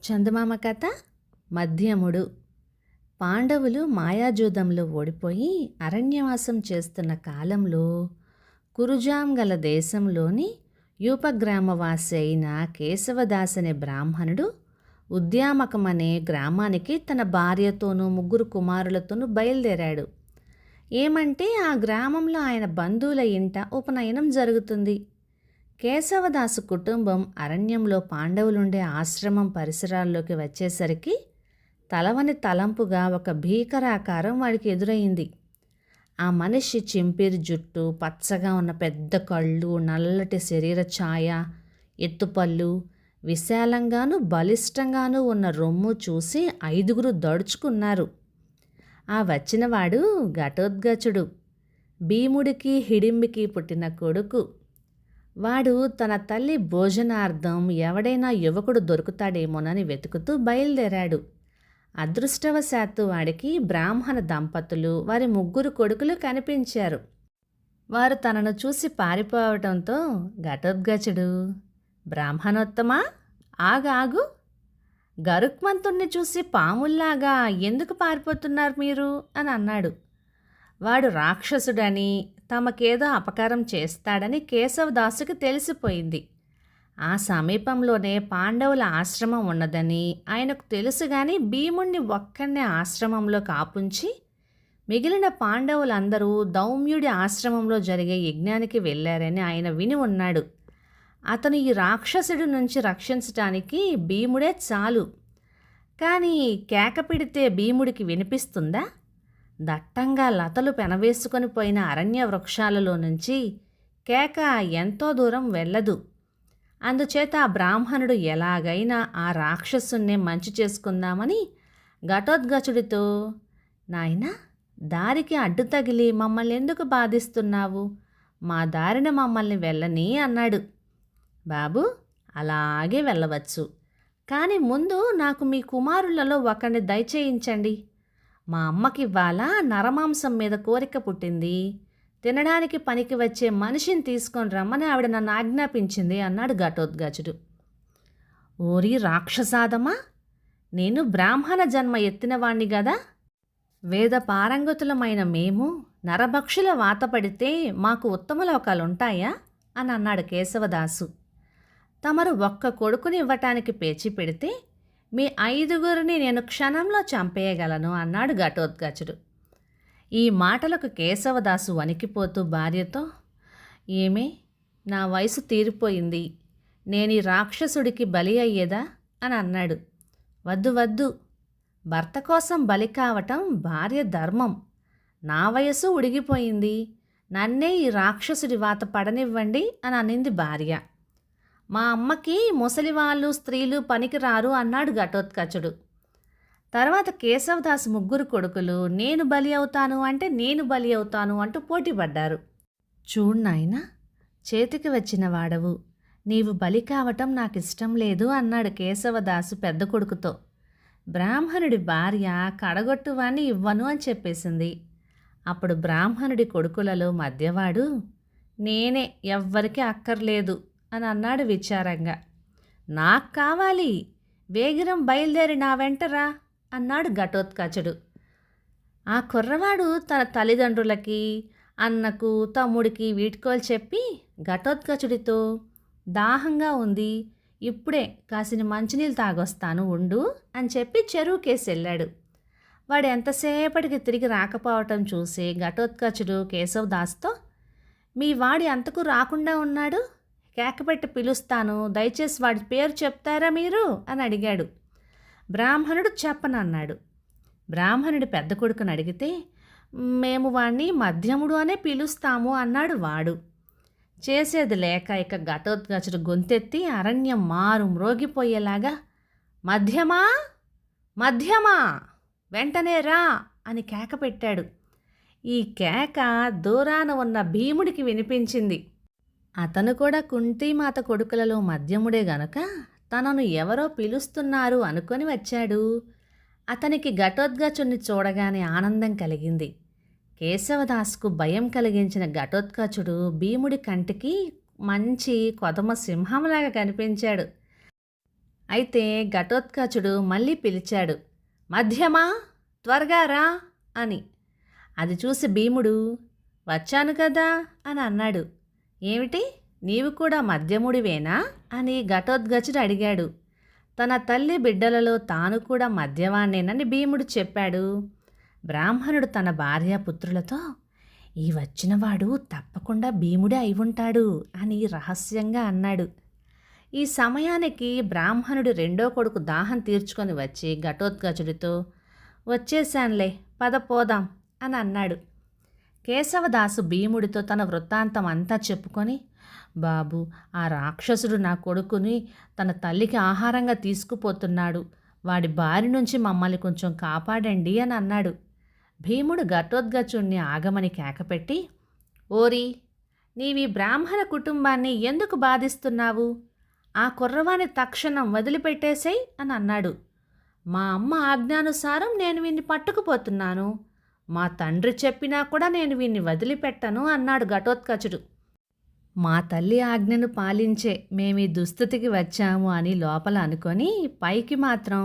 చందమామ కథ మధ్యముడు. పాండవులు మాయాజూదంలో ఓడిపోయి అరణ్యవాసం చేస్తున్న కాలంలో కురుజాం గల దేశంలోని యూపగ్రామవాసి అయిన కేశవదాస్ అనే బ్రాహ్మణుడు ఉద్యామకమనే గ్రామానికి తన భార్యతోనూ 3 కుమారులతోనూ బయలుదేరాడు. ఏమంటే ఆ గ్రామంలో ఆయన బంధువుల ఇంట ఉపనయనం జరుగుతుంది. కేశవదాసు కుటుంబం అరణ్యంలో పాండవులుండే ఆశ్రమం పరిసరాల్లోకి వచ్చేసరికి తలవని తలంపుగా ఒక భీకరాకారం వాడికి ఎదురయింది. ఆ మనిషి చింపిరి జుట్టు, పచ్చగా ఉన్న పెద్ద కళ్ళు, నల్లటి శరీర ఛాయ, ఎత్తుపళ్ళు, విశాలంగానూ బలిష్టంగానూ ఉన్న రొమ్ము చూసి 5 దడుచుకున్నారు. ఆ వచ్చినవాడు ఘటోత్కచుడు, భీముడికి హిడింబికి పుట్టిన కొడుకు. వాడు తన తల్లి భోజనార్థం ఎవడైనా యువకుడు దొరుకుతాడేమోనని వెతుకుతూ బయలుదేరాడు. అదృష్టవశాత్తు వాడికి బ్రాహ్మణ దంపతులు, వారి 3 కొడుకులు కనిపించారు. వారు తనను చూసి పారిపోవటంతో ఘటోత్కచుడు, బ్రాహ్మణోత్తమా, ఆగు, గరుక్మంతుణ్ణి చూసి పాముల్లాగా ఎందుకు పారిపోతున్నారు మీరు అని అన్నాడు. వాడు రాక్షసుడని, తమకేదో అపకారం చేస్తాడని కేశవదాసుకి తెలిసిపోయింది. ఆ సమీపంలోనే పాండవుల ఆశ్రమం ఉన్నదని ఆయనకు తెలుసు. కానీ భీముణ్ణి ఒక్కనే ఆశ్రమంలో కాపుంచి మిగిలిన పాండవులందరూ దౌమ్యుడి ఆశ్రమంలో జరిగే యజ్ఞానికి వెళ్ళారని ఆయన విని ఉన్నాడు. అతను ఈ రాక్షసుడి నుంచి రక్షించటానికి భీముడే చాలు. కానీ కేక పెడితే భీముడికి వినిపిస్తుందా? దట్టంగా లతలు పెనవేసుకొని పోయిన అరణ్య వృక్షాలలో నుంచి కేక ఎంతో దూరం వెళ్ళదు. అందుచేత ఆ బ్రాహ్మణుడు ఎలాగైనా ఆ రాక్షసున్నే మంచి చేసుకుందామని ఘటోత్కచుడితో, నాయనా, దారికి అడ్డు తగిలి మమ్మల్ని ఎందుకు బాధిస్తున్నావు? మా దారిన మమ్మల్ని వెళ్ళని అన్నాడు. బాబు, అలాగే వెళ్ళవచ్చు, కానీ ముందు నాకు మీ కుమారులలో ఒకరిని దయచేయించండి. మా అమ్మకి ఇవాళ నరమాంసం మీద కోరిక పుట్టింది. తినడానికి పనికి వచ్చే మనిషిని తీసుకొని రమ్మని ఆవిడ నన్ను ఆజ్ఞాపించింది అన్నాడు ఘటోత్కచుడు. ఓరి రాక్షసాదమా, నేను బ్రాహ్మణ జన్మ ఎత్తినవాణ్ణి గదా. వేద పారంగతులమైన మేము నరభక్షుల వాత పడితే మాకు ఉత్తమ లోకాలుంటాయా అని అన్నాడు కేశవదాసు. తమరు ఒక్క కొడుకుని ఇవ్వటానికి పేచి పెడితే మీ 5 నేను క్షణంలో చంపేయగలను అన్నాడు ఘటోత్కచుడు. ఈ మాటలకు కేశవదాసు వణికిపోతూ భార్యతో, ఏమే, నా వయసు తీరిపోయింది, నేను ఈ రాక్షసుడికి బలి అయ్యేదా అని అన్నాడు. వద్దు, భర్త కోసం బలి కావటం భార్య ధర్మం. నా వయసు ఉడిగిపోయింది, నన్నే ఈ రాక్షసుడి వాత పడనివ్వండి అని అనింది భార్య. మా అమ్మకి ముసలివాళ్ళు, స్త్రీలు పనికిరారు అన్నాడు ఘటోత్కచుడు. తర్వాత కేశవదాసు 3 కొడుకులు నేను బలి అవుతాను అంటే నేను బలి అవుతాను అంటూ పోటీపడ్డారు. చూడు నాయనా, చేతికి వచ్చిన వాడవు, నీవు బలి కావటం నాకు ఇష్టం లేదు అన్నాడు కేశవదాసు పెద్ద కొడుకుతో. బ్రాహ్మణుడి భార్య కడగొట్టువాణ్ణి ఇవ్వను అని చెప్పేసింది. అప్పుడు బ్రాహ్మణుడి కొడుకులలో మధ్యవాడు, నేనే, ఎవ్వరికీ అక్కర్లేదు అని అన్నాడు విచారంగా. నాకు కావాలి, వేగిరం బయలుదేరి నా వెంటరా అన్నాడు ఘటోత్కచుడు. ఆ కుర్రవాడు తన తల్లిదండ్రులకి, అన్నకు, తమ్ముడికి వీడ్కోలు చెప్పి ఘటోత్కచుడితో, దాహంగా ఉంది, ఇప్పుడే కాసిన మంచినీళ్ళు తాగొస్తాను ఉండు అని చెప్పి చెరువుకేసి వెళ్ళాడు. వాడు ఎంతసేపటికి తిరిగి రాకపోవటం చూసి ఘటోత్కచుడు కేశవదాస్తో, మీ వాడి అంతకు రాకుండా ఉన్నాడు, కేకపెట్టి పిలుస్తాను, దయచేసి వాడి పేరు చెప్తారా మీరు అని అడిగాడు. బ్రాహ్మణుడు చెప్పనన్నాడు. బ్రాహ్మణుడి పెద్ద కొడుకుని అడిగితే, మేము వాణ్ణి మధ్యముడు అనే పిలుస్తాము అన్నాడు వాడు. చేసేది లేక ఇక ఘటోత్కచుడు గొంతెత్తి అరణ్యం మారు మ్రోగిపోయేలాగా, మధ్యమా, వెంటనే రా అని కేక పెట్టాడు. ఈ కేక దూరాన ఉన్న భీముడికి వినిపించింది. అతను కూడా కుంతీమాత కొడుకులలో మధ్యముడే గనుక తనను ఎవరో పిలుస్తున్నారు అనుకొని వచ్చాడు. అతనికి ఘటోత్కచుడిని చూడగానే ఆనందం కలిగింది. కేశవదాసుకు భయం కలిగించిన ఘటోత్కచుడు భీముడి కంటికి మంచి కొదమ సింహంలాగా కనిపించాడు. అయితే ఘటోత్కచుడు మళ్ళీ పిలిచాడు, మధ్యమా, త్వరగా రా అని. అది చూసి భీముడు, వచ్చాను కదా అని అన్నాడు. ఏమిటి, నీవు కూడా మధ్యముడివేనా అని ఘటోత్కచుడు అడిగాడు. తన తల్లి బిడ్డలలో తాను కూడా మధ్యవాణ్ణేనని భీముడు చెప్పాడు. బ్రాహ్మణుడు తన భార్యాపుత్రులతో, ఈ వచ్చినవాడు తప్పకుండా భీముడే అయి ఉంటాడు అని రహస్యంగా అన్నాడు. ఈ సమయానికి బ్రాహ్మణుడు రెండో కొడుకు దాహం తీర్చుకొని వచ్చి ఘటోత్కచుడితో, వచ్చేశాన్లే, పద పోదాం అని అన్నాడు. కేశవదాసు భీముడితో తన వృత్తాంతం అంతా చెప్పుకొని, బాబు, ఆ రాక్షసుడు నా కొడుకుని తన తల్లికి ఆహారంగా తీసుకుపోతున్నాడు, వాడి బారి నుంచి మమ్మల్ని కొంచెం కాపాడండి అని అన్నాడు. భీముడు ఘటోత్కచుడిని ఆగమని కేకపెట్టి, ఓరి, నీవి బ్రాహ్మణ కుటుంబాన్ని ఎందుకు బాధిస్తున్నావు? ఆ కుర్రవాణి తక్షణం వదిలిపెట్టేసేయ్ అని అన్నాడు. మా అమ్మ ఆజ్ఞానుసారం నేను వీన్ని పట్టుకుపోతున్నాను. మా తండ్రి చెప్పినా కూడా నేను వీన్ని వదిలిపెట్టను అన్నాడు ఘటోత్కచుడు. మా తల్లి ఆజ్ఞను పాలించే మేమీ దుస్థితికి వచ్చాము అని లోపల అనుకొని పైకి మాత్రం,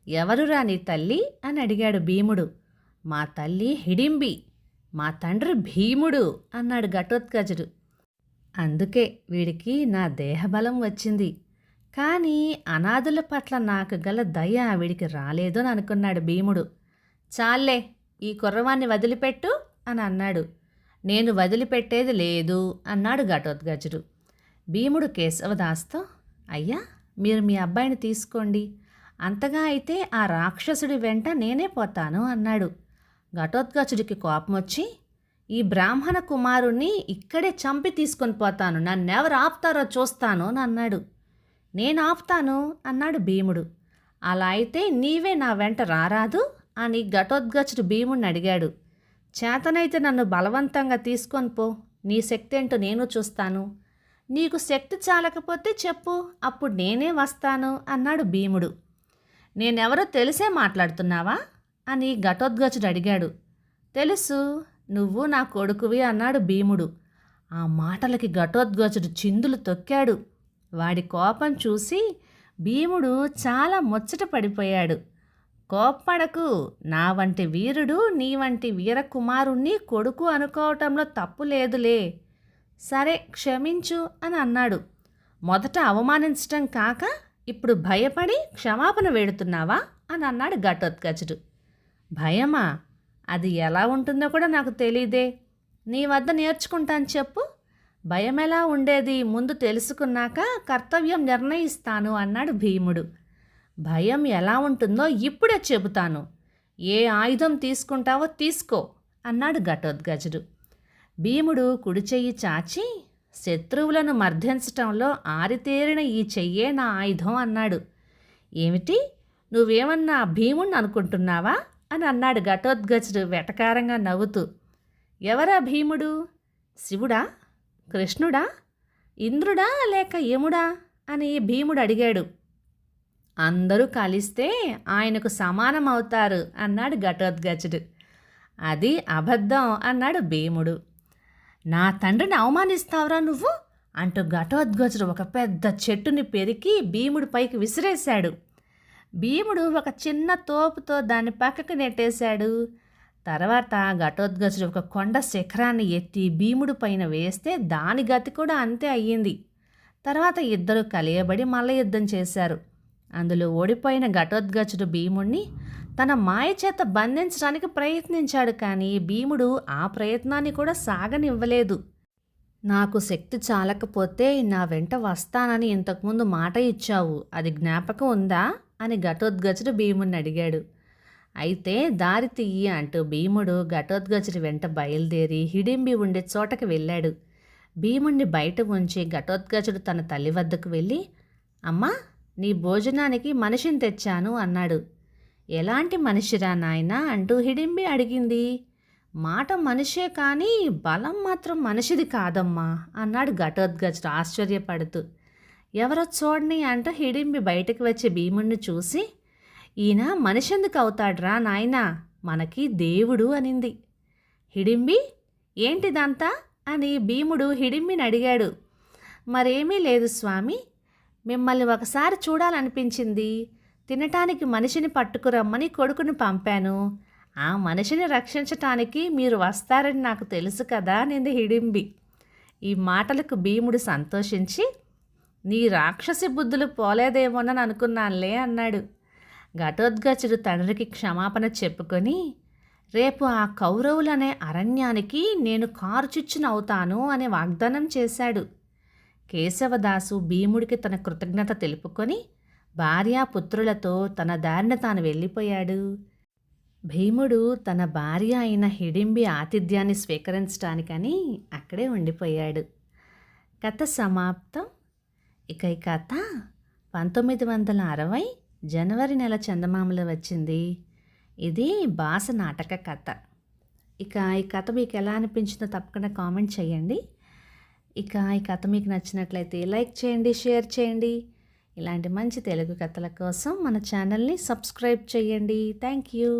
ఎవరురా నీ తల్లి అని అడిగాడు భీముడు. మా తల్లి హిడింబి, మా తండ్రి భీముడు అన్నాడు ఘటోత్కచుడు. అందుకే వీడికి నా దేహబలం వచ్చింది, కానీ అనాథుల పట్ల నాకు గల దయ వీడికి రాలేదు అని అనుకున్నాడు భీముడు. చాలే, ఈ కుర్రవాన్ని వదిలిపెట్టు అని అన్నాడు. నేను వదిలిపెట్టేది లేదు అన్నాడు ఘటోత్కచుడు. భీముడు కేశవదాస్తో, అయ్యా, మీరు మీ అబ్బాయిని తీసుకోండి, అంతగా అయితే ఆ రాక్షసుడి వెంట నేనే పోతాను అన్నాడు. ఘటోత్కచుడికి కోపం వచ్చి, ఈ బ్రాహ్మణ కుమారుణ్ణి ఇక్కడే చంపి తీసుకొని పోతాను, నన్నెవరు ఆపుతారో చూస్తాను అని అన్నాడు. నేను ఆపుతాను అన్నాడు భీముడు. అలా అయితే నీవే నా వెంట రారాదు అని ఘటోత్కచుడు భీముడిని అడిగాడు. చేతనైతే నన్ను బలవంతంగా తీసుకొని పో, నీ శక్తి ఏంటో నేను చూస్తాను. నీకు శక్తి చాలకపోతే చెప్పు, అప్పుడు నేనే వస్తాను అన్నాడు భీముడు. నేనెవరో తెలిసే మాట్లాడుతున్నావా అని ఘటోత్కచుడు అడిగాడు. తెలుసు, నువ్వు నా కొడుకువి అన్నాడు భీముడు. ఆ మాటలకి ఘటోత్కచుడు చిందులు తొక్కాడు. వాడి కోపం చూసి భీముడు చాలా ముచ్చట పడిపోయాడు. కోప్పడకు, నా వంటి వీరుడు నీ వంటి వీరకుమారుణ్ణి కొడుకు అనుకోవటంలో తప్పు లేదులే, సరే క్షమించు అని అన్నాడు. మొదట అవమానించటం కాక ఇప్పుడు భయపడి క్షమాపణ వేడుతున్నావా అని అన్నాడు ఘటోత్కచుడు. భయమా? అది ఎలా ఉంటుందో కూడా నాకు తెలీదే, నీ వద్ద నేర్చుకుంటాను చెప్పు. భయం ఎలా ఉండేది ముందు తెలుసుకున్నాక కర్తవ్యం నిర్ణయిస్తాను అన్నాడు భీముడు. భయం ఎలా ఉంటుందో ఇప్పుడే చెబుతాను, ఏ ఆయుధం తీసుకుంటావో తీసుకో అన్నాడు ఘటోత్కచుడు. భీముడు కుడి చెయ్యి చాచి, శత్రువులను మర్దించటంలో ఆరితేరిన ఈ చెయ్యే నా ఆయుధం అన్నాడు. ఏమిటి, నువ్వేమన్నా భీముణ్ణి అనుకుంటున్నావా అని అన్నాడు ఘటోత్కచుడు వెటకారంగా నవ్వుతూ. ఎవరా భీముడు? శివుడా, కృష్ణుడా, ఇంద్రుడా లేక యముడా అని భీముడు అడిగాడు. అందరూ కలిస్తే ఆయనకు సమానం అవుతారు అన్నాడు ఘటోత్కచుడు. అది అబద్ధం అన్నాడు భీముడు. నా తండ్రిని అవమానిస్తావురా నువ్వు అంటూ ఘటోత్కచుడు ఒక పెద్ద చెట్టుని పెరికి భీముడి పైకి విసిరేశాడు. భీముడు ఒక చిన్న తోపుతో దాన్ని పక్కకు నెట్టేశాడు. తర్వాత ఘటోత్కచుడు ఒక కొండ శిఖరాన్ని ఎత్తి భీముడి పైన వేస్తే దాని గతి కూడా అంతే అయ్యింది. తర్వాత ఇద్దరు కలియబడి మల్ల యుద్ధం చేశారు. అందులో ఓడిపోయిన ఘటోత్కచుడు భీముడిని తన మాయ చేత బంధించడానికి ప్రయత్నించాడు, కానీ భీముడు ఆ ప్రయత్నాన్ని కూడా సాగనివ్వలేదు. నాకు శక్తి చాలకపోతే నా వెంట వస్తానని ఇంతకుముందు మాట ఇచ్చావు, అది జ్ఞాపకం ఉందా అని ఘటోత్కచుడు భీముడిని అడిగాడు. అయితే దారి తీయి అంటూ భీముడు ఘటోత్కచుడి వెంట బయలుదేరి హిడింబి ఉండే చోటకి వెళ్ళాడు. భీముడిని బయట ఉంచి ఘటోత్కచుడు తన తల్లి వద్దకు వెళ్ళి, అమ్మా, నీ భోజనానికి మనిషిని తెచ్చాను అన్నాడు. ఎలాంటి మనిషిరా నాయనా అంటూ హిడింబి అడిగింది. మాట మనిషే కానీ బలం మాత్రం మనిషిది కాదమ్మా అన్నాడు ఘటోత్కచుడు ఆశ్చర్యపడుతూ. ఎవరో చూడని అంటూ హిడింబి బయటకు వచ్చి భీముడిని చూసి, ఈయన మనిషెందుకు అవుతాడ్రా నాయనా, మనకి దేవుడు అనింది. హిడింబి, ఏంటిదంతా అని భీముడు హిడింబిని అడిగాడు. మరేమీ లేదు స్వామి, మిమ్మల్ని ఒకసారి చూడాలనిపించింది. తినటానికి మనిషిని పట్టుకురమ్మని కొడుకుని పంపాను. ఆ మనిషిని రక్షించటానికి మీరు వస్తారని నాకు తెలుసు కదా నింది హిడింబి. ఈ మాటలకు భీముడు సంతోషించి, నీ రాక్షసి బుద్ధులు పోలేదేమోనని అనుకున్నానులే అన్నాడు. ఘటోత్కచుడు తండ్రికి క్షమాపణ చెప్పుకొని, రేపు ఆ కౌరవులనే అరణ్యానికి నేను కారుచిచ్చునవుతాను అని వాగ్దానం చేశాడు. కేశవదాసు భీముడికి తన కృతజ్ఞత తెలుపుకొని భార్యాపుత్రులతో తన దారిన తాను వెళ్ళిపోయాడు. భీముడు తన భార్య అయిన హిడింబి ఆతిథ్యాన్ని స్వీకరించడానికని అక్కడే ఉండిపోయాడు. కథ సమాప్తం. ఇక ఈ కథ 1960 జనవరి నెల చందమామలో వచ్చింది. ఇది భాస నాటక కథ. ఇక ఈ కథ మీకు ఎలా అనిపించిందో తప్పకుండా కామెంట్ చేయండి. ఇక ఈ కథ మీకు నచ్చినట్లయితే లైక్ చేయండి, షేర్ చేయండి. ఇలాంటి మంచి తెలుగు కథల కోసం మన ఛానల్ని సబ్స్క్రైబ్ చేయండి. Thank you.